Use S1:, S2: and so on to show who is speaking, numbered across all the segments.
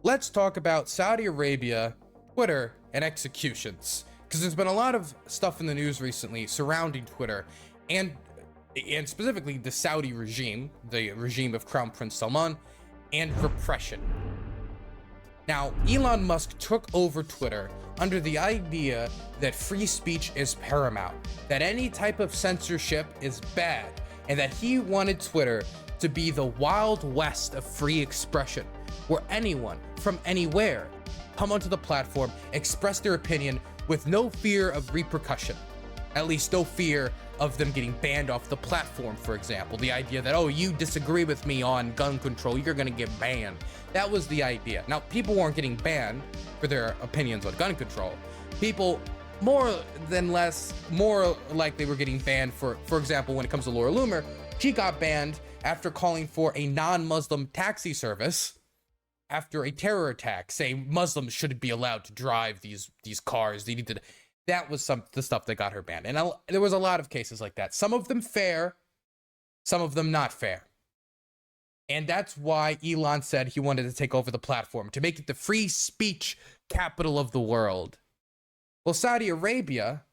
S1: let's talk about Saudi Arabia, Twitter, and executions. Because there's been a lot of stuff in the news recently surrounding Twitter and specifically the Saudi regime, the regime of Crown Prince Salman, and repression. Now, Elon Musk took over Twitter under the idea that free speech is paramount, that any type of censorship is bad, and that he wanted Twitter to be the Wild West of free expression, where anyone from anywhere come onto the platform, express their opinion with no fear of repercussion. At least no fear of them getting banned off the platform, for example. The idea that, oh, you disagree with me on gun control, you're gonna get banned. That was the idea. Now, people weren't getting banned for their opinions on gun control. People more like they were getting banned for example, when it comes to Laura Loomer, she got banned after calling for a non-Muslim taxi service after a terror attack, saying Muslims shouldn't be allowed to drive these cars. They need to. That was the stuff that got her banned. And there was a lot of cases like that. Some of them fair, some of them not fair. And that's why Elon said he wanted to take over the platform, to make it the free speech capital of the world. Well, Saudi Arabia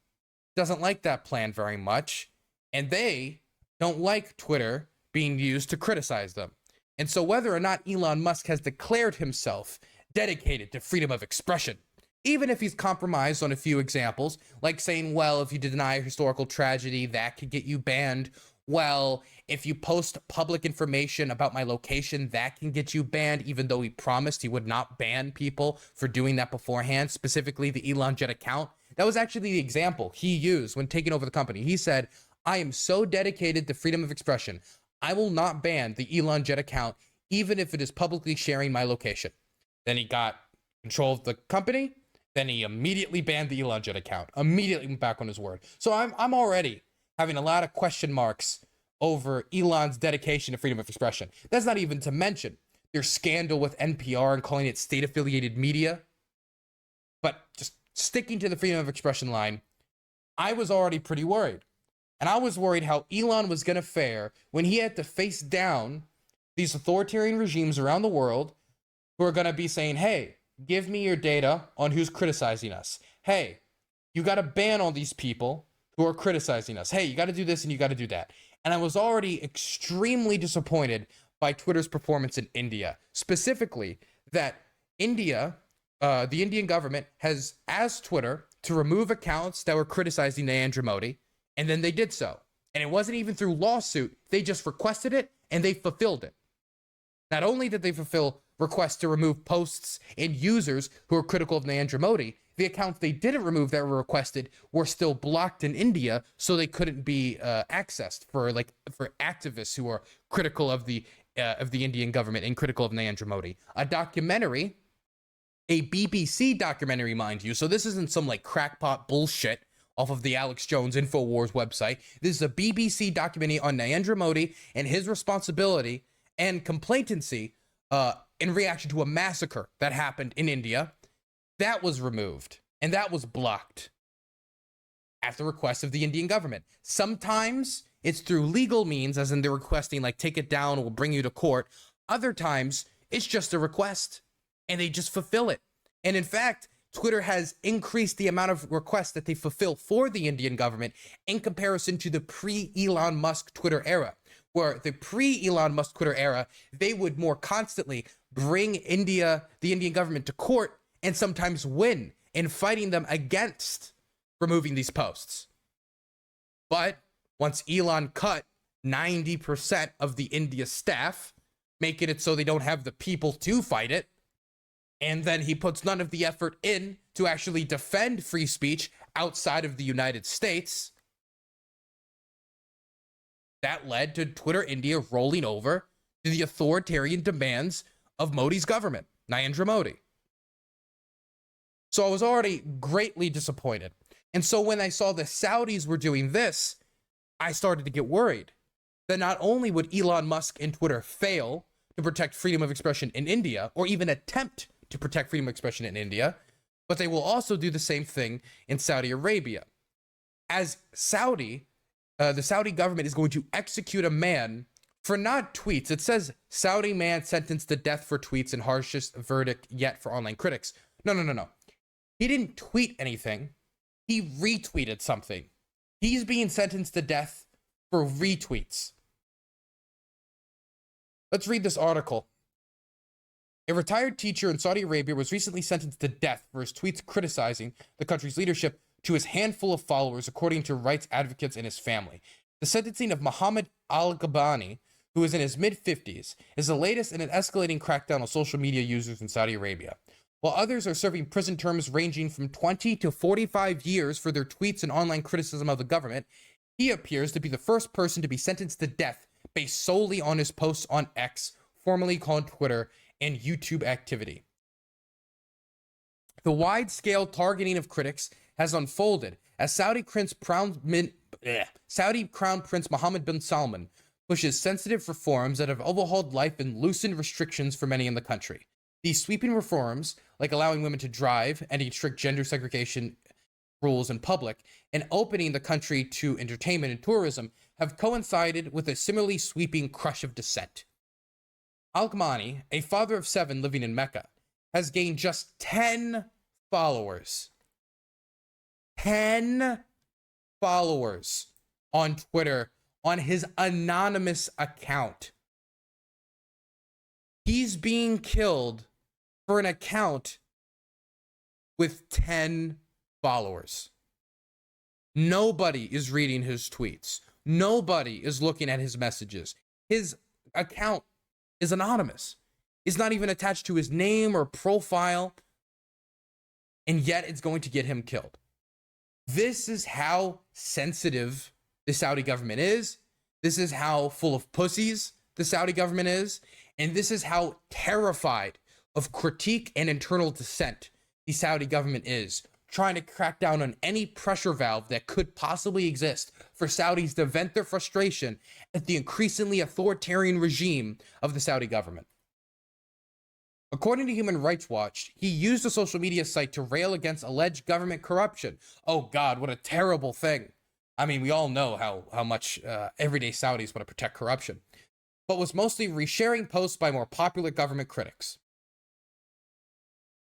S1: doesn't like that plan very much, and they don't like Twitter being used to criticize them. And so whether or not Elon Musk has declared himself dedicated to freedom of expression, even if he's compromised on a few examples, like saying, well, if you deny a historical tragedy, that could get you banned. Well, if you post public information about my location, that can get you banned, even though he promised he would not ban people for doing that beforehand, specifically the Elon Jet account. That was actually the example he used when taking over the company. He said, I am so dedicated to freedom of expression, I will not ban the Elon Jet account, even if it is publicly sharing my location. Then he got control of the company. Then he immediately banned the Elon Jet account, immediately went back on his word. So I'm already having a lot of question marks over Elon's dedication to freedom of expression. That's not even to mention their scandal with NPR and calling it state-affiliated media. But just sticking to the freedom of expression line, I was already pretty worried. And I was worried how Elon was going to fare when he had to face down these authoritarian regimes around the world who are going to be saying, hey, give me your data on who's criticizing us. Hey, you got to ban all these people who are criticizing us. Hey, you got to do this and you got to do that. And I was already extremely disappointed by Twitter's performance in India, specifically that India, the Indian government has asked Twitter to remove accounts that were criticizing Narendra Modi, and then they did so. And it wasn't even through lawsuit. They just requested it and they fulfilled it. Not only did they fulfill requests to remove posts and users who are critical of Narendra Modi, the accounts they didn't remove that were requested were still blocked in India, so they couldn't be accessed for activists who are critical of the Indian government and critical of Narendra Modi. A documentary, a BBC documentary, mind you. So this isn't some like crackpot bullshit off of the Alex Jones InfoWars website. This is a BBC documentary on Narendra Modi and his responsibility and complacency in reaction to a massacre that happened in India. That was removed and that was blocked at the request of the Indian government. Sometimes it's through legal means, as in they're requesting like take it down, we'll bring you to court. Other times it's just a request and they just fulfill it. And in fact, Twitter has increased the amount of requests that they fulfill for the Indian government in comparison to the pre-Elon Musk Twitter era, where the pre-Elon Musk Twitter era, they would more constantly bring the Indian government to court and sometimes win in fighting them against removing these posts. But once Elon cut 90% of the India staff, making it so they don't have the people to fight it, and then he puts none of the effort in to actually defend free speech outside of the United States, that led to Twitter India rolling over to the authoritarian demands of Modi's government, Narendra Modi. So I was already greatly disappointed. And so when I saw the Saudis were doing this, I started to get worried that not only would Elon Musk and Twitter fail to protect freedom of expression in India, or even attempt to protect freedom of expression in India, but they will also do the same thing in Saudi Arabia. As the Saudi government is going to execute a man For not tweets, it says Saudi man sentenced to death for tweets and harshest verdict yet for online critics. No. He didn't tweet anything. He retweeted something. He's being sentenced to death for retweets. Let's read this article. A retired teacher in Saudi Arabia was recently sentenced to death for his tweets criticizing the country's leadership to his handful of followers, according to rights advocates and his family. The sentencing of Mohammed Al-Ghabani, who is in his mid-50s, is the latest in an escalating crackdown on social media users in Saudi Arabia. While others are serving prison terms ranging from 20 to 45 years for their tweets and online criticism of the government, he appears to be the first person to be sentenced to death based solely on his posts on X, formerly called Twitter, and YouTube activity. The wide-scale targeting of critics has unfolded as Saudi Crown Prince Mohammed bin Salman pushes sensitive reforms that have overhauled life and loosened restrictions for many in the country. These sweeping reforms, like allowing women to drive, ending strict gender segregation rules in public, and opening the country to entertainment and tourism, have coincided with a similarly sweeping crush of dissent. Al-Ghamani, a father of 7 living in Mecca, has gained just 10 followers. 10 followers on Twitter on his anonymous account. He's being killed for an account with 10 followers. Nobody is reading his tweets. Nobody is looking at his messages. His account is anonymous. It's not even attached to his name or profile. And yet it's going to get him killed. This is how sensitive the Saudi government is. This is how full of pussies the Saudi government is. And this is how terrified of critique and internal dissent the Saudi government is, trying to crack down on any pressure valve that could possibly exist for Saudis to vent their frustration at the increasingly authoritarian regime of the Saudi government. According to Human Rights Watch, he used a social media site to rail against alleged government corruption. Oh God, what a terrible thing. I mean, we all know how much everyday Saudis want to protect corruption, but was mostly resharing posts by more popular government critics.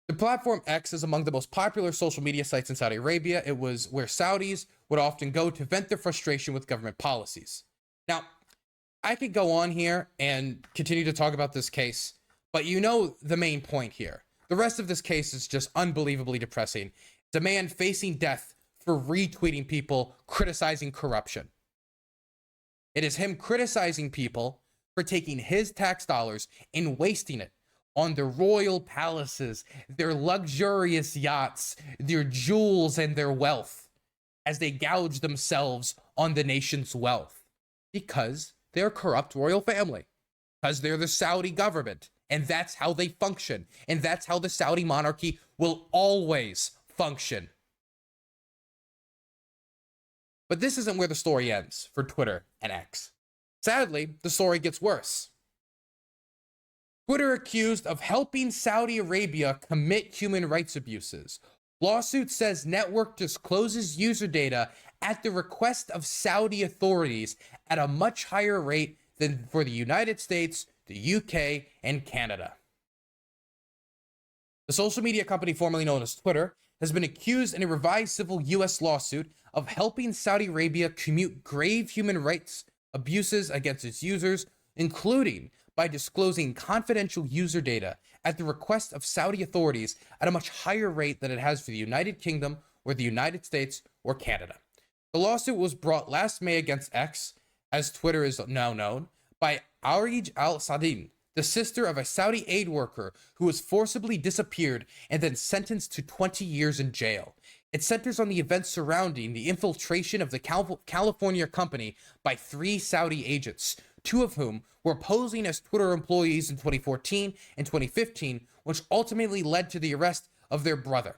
S1: The platform X is among the most popular social media sites in Saudi Arabia. It was where Saudis would often go to vent their frustration with government policies. Now, I could go on here and continue to talk about this case, but you know the main point here. The rest of this case is just unbelievably depressing. It's a man facing death for retweeting people criticizing corruption. It is him criticizing people for taking his tax dollars and wasting it on their royal palaces, their luxurious yachts, their jewels, and their wealth, as they gouge themselves on the nation's wealth, because they're a corrupt royal family, because they're the Saudi government, and that's how they function, and that's how the Saudi monarchy will always function. But this isn't where the story ends for Twitter and X. Sadly, the story gets worse. Twitter accused of helping Saudi Arabia commit human rights abuses. Lawsuit says network discloses user data at the request of Saudi authorities at a much higher rate than for the United States, the UK, and Canada. The social media company formerly known as Twitter has been accused in a revised civil U.S. lawsuit of helping Saudi Arabia commit grave human rights abuses against its users, including by disclosing confidential user data at the request of Saudi authorities at a much higher rate than it has for the United Kingdom or the United States or Canada. The lawsuit was brought last May against X, as Twitter is now known, by Arij al-Sadin, the sister of a Saudi aid worker who was forcibly disappeared and then sentenced to 20 years in jail. It centers on the events surrounding the infiltration of the California company by 3 Saudi agents, 2 of whom were posing as Twitter employees in 2014 and 2015, which ultimately led to the arrest of their brother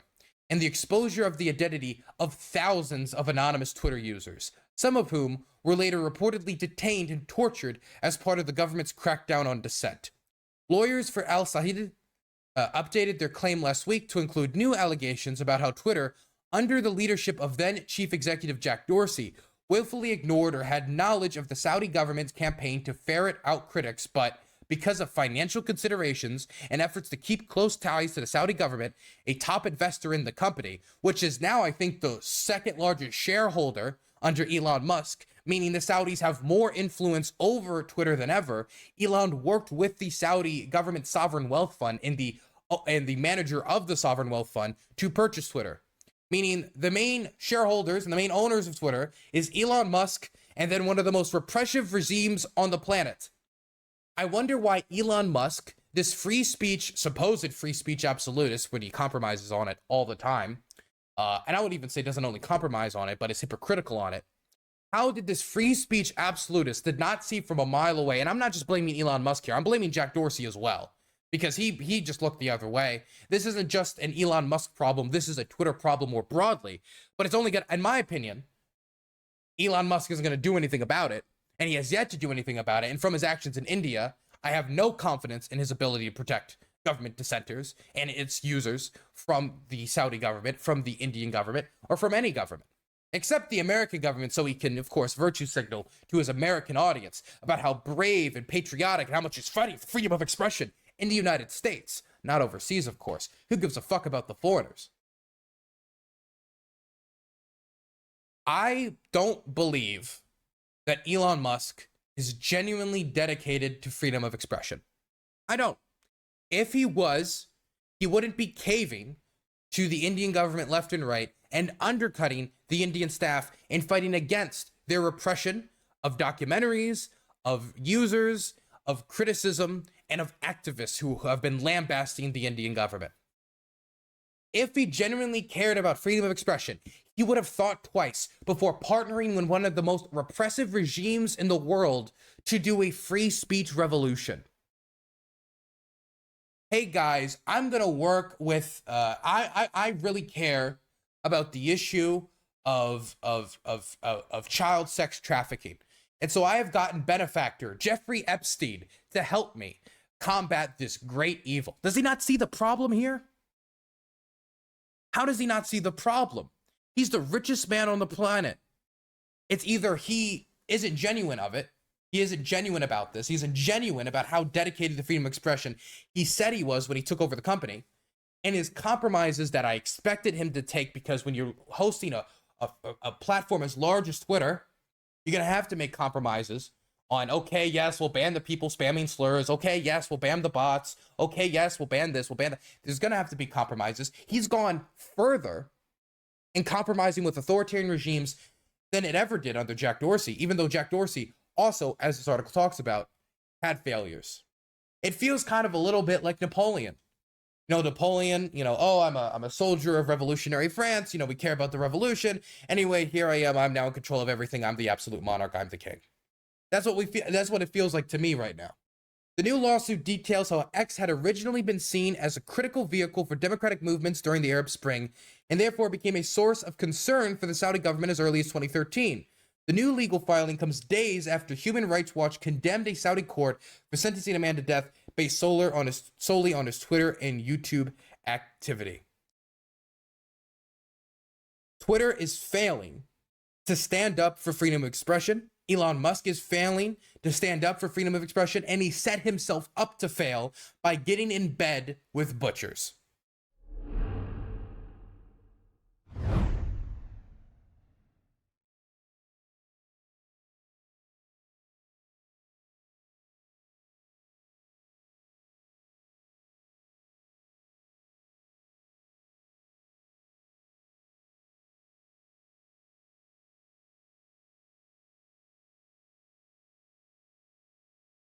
S1: and the exposure of the identity of thousands of anonymous Twitter users, some of whom were later reportedly detained and tortured as part of the government's crackdown on dissent. Lawyers for al-Sahid updated their claim last week to include new allegations about how Twitter, under the leadership of then Chief Executive Jack Dorsey, willfully ignored or had knowledge of the Saudi government's campaign to ferret out critics, but because of financial considerations and efforts to keep close ties to the Saudi government, a top investor in the company, which is now, I think, the second largest shareholder under Elon Musk, meaning the Saudis have more influence over Twitter than ever. Elon worked with the Saudi government sovereign wealth fund and the manager of the sovereign wealth fund to purchase Twitter, meaning the main shareholders and the main owners of Twitter is Elon Musk and then one of the most repressive regimes on the planet. I wonder why Elon Musk, this free speech, supposed free speech absolutist, when he compromises on it all the time, and I would even say doesn't only compromise on it, but is hypocritical on it. How did this free speech absolutist did not see from a mile away, and I'm not just blaming Elon Musk here, I'm blaming Jack Dorsey as well, because he just looked the other way. This isn't just an Elon Musk problem, this is a Twitter problem more broadly, but it's only gonna, in my opinion, Elon Musk isn't gonna do anything about it, and he has yet to do anything about it, and from his actions in India, I have no confidence in his ability to protect government dissenters and its users from the Saudi government, from the Indian government, or from any government, except the American government, so he can, of course, virtue signal to his American audience about how brave and patriotic and how much he's fighting for freedom of expression in the United States, not overseas, of course. Who gives a fuck about the foreigners? I don't believe that Elon Musk is genuinely dedicated to freedom of expression. I don't. If he was, he wouldn't be caving to the Indian government left and right and undercutting the Indian staff and fighting against their repression of documentaries, of users, of criticism, and of activists who have been lambasting the Indian government. If he genuinely cared about freedom of expression, he would have thought twice before partnering with one of the most repressive regimes in the world to do a free speech revolution. Hey guys, I'm gonna work with, I really care about the issue of child sex trafficking. And so I have gotten benefactor Jeffrey Epstein to help me combat this great evil. Does he not see the problem here? How does he not see the problem? He's the richest man on the planet. It's either he isn't genuine of it, he isn't genuine about this, he isn't genuine about how dedicated to freedom of expression he said he was when he took over the company, and his compromises that I expected him to take, because when you're hosting a platform as large as Twitter, you're going to have to make compromises on, okay, yes, we'll ban the people spamming slurs. Okay, yes, we'll ban the bots. Okay, yes, we'll ban this, we'll ban that. There's going to have to be compromises. He's gone further in compromising with authoritarian regimes than it ever did under Jack Dorsey, even though Jack Dorsey also, as this article talks about, had failures. It feels kind of a little bit like Napoleon. Napoleon, oh, I'm a soldier of revolutionary France. We care about the revolution. Anyway, here I am. I'm now in control of everything. I'm the absolute monarch. I'm the king. That's what we feel. That's what it feels like to me right now. The new lawsuit details how X had originally been seen as a critical vehicle for democratic movements during the Arab Spring, and therefore became a source of concern for the Saudi government as early as 2013. The new legal filing comes days after Human Rights Watch condemned a Saudi court for sentencing a man to death based solely on his Twitter and YouTube activity. Twitter is failing to stand up for freedom of expression. Elon Musk is failing to stand up for freedom of expression, and he set himself up to fail by getting in bed with butchers.